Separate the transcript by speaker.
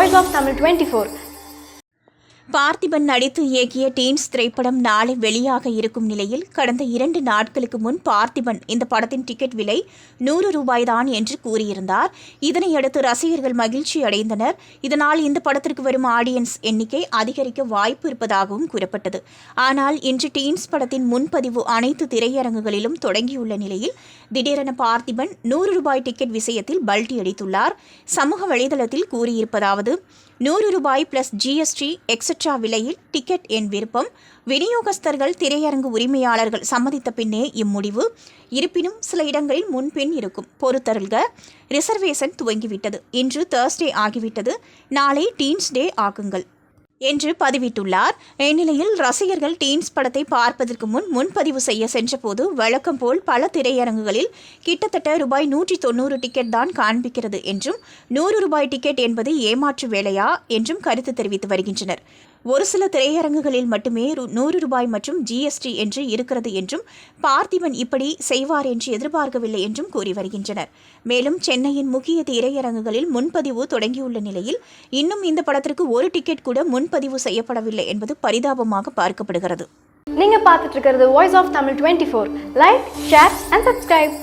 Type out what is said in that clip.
Speaker 1: Voice of Tamil 24.
Speaker 2: Parthiban நடித்து இயக்கிய teens திரைப்படம் நாளை வெளியாக இருக்கும் நிலையில் கடந்த 2 நாட்களுக்கு முன் பார்த்திபன் இந்த படத்தின் டிக்கெட் விலை 100 ரூபாய்தான் என்று கூறியிருந்தார். இதனையடுத்து ரசிகர்கள் மகிழ்ச்சி அடைந்தனர். இதனால் இந்த படத்திற்கு வரும் ஆடியன்ஸ் எண்ணிக்கை அதிகரிக்க வாய்ப்பு இருப்பதாகவும் கூறப்பட்டது. ஆனால் இன்று டீன்ஸ் படத்தின் முன்பதிவு அனைத்து திரையரங்குகளிலும் தொடங்கியுள்ள நிலையில் திடீரென பார்த்திபன் 100 ரூபாய் டிக்கெட் விஷயத்தில் பல்டி அடித்துள்ளார். சமூக வலைதளத்தில் கூறியிருப்பதாவது: 100 ரூபாய் + GST எக்ஸெட்ரா விலையில் டிக்கெட் என் விருப்பம். விநியோகஸ்தர்கள், திரையரங்கு உரிமையாளர்கள் சம்மதித்த பின்னே இம்முடிவு. இருப்பினும் சில இடங்களில் முன்பின் இருக்கும். பொறுத்தருள்க. ரிசர்வேஷன் துவங்கிவிட்டது. இன்று Thursday ஆகிவிட்டது. நாளை டீன்ஸ் டே ஆக்குங்கள் என்று பதிவிட்டுள்ளார். இந்நிலையில் ரசிகர்கள் டீன்ஸ் படத்தை பார்ப்பதற்கு முன்பதிவு செய்ய சென்றபோது வழக்கம் போல் பல திரையரங்குகளில் கிட்டத்தட்ட ரூபாய் 190 டிக்கெட் தான் காண்பிக்கிறது என்றும் 100 ரூபாய் டிக்கெட் என்பது ஏமாற்று வேலையா என்றும் கருத்து தெரிவித்து வருகின்றனர். ஒரு சில திரையரங்குகளில் மட்டுமே 100 ரூபாய் மற்றும் GST என்று இருக்கிறது என்றும் பார்த்திபன் இப்படி செய்வார் என்று எதிர்பார்க்கவில்லை என்றும் கூறி வருகின்றனர். மேலும் சென்னையின் முக்கிய திரையரங்குகளில் முன்பதிவு தொடங்கியுள்ள நிலையில் இன்னும் இந்த படத்திற்கு ஒரு டிக்கெட் கூட முன்பதிவு செய்யப்படவில்லை என்பது பரிதாபமாக பார்க்கப்படுகிறது.
Speaker 1: நீங்க பார்த்துட்டு இருக்கிறது Voice of Tamil 24. Like, share and subscribe.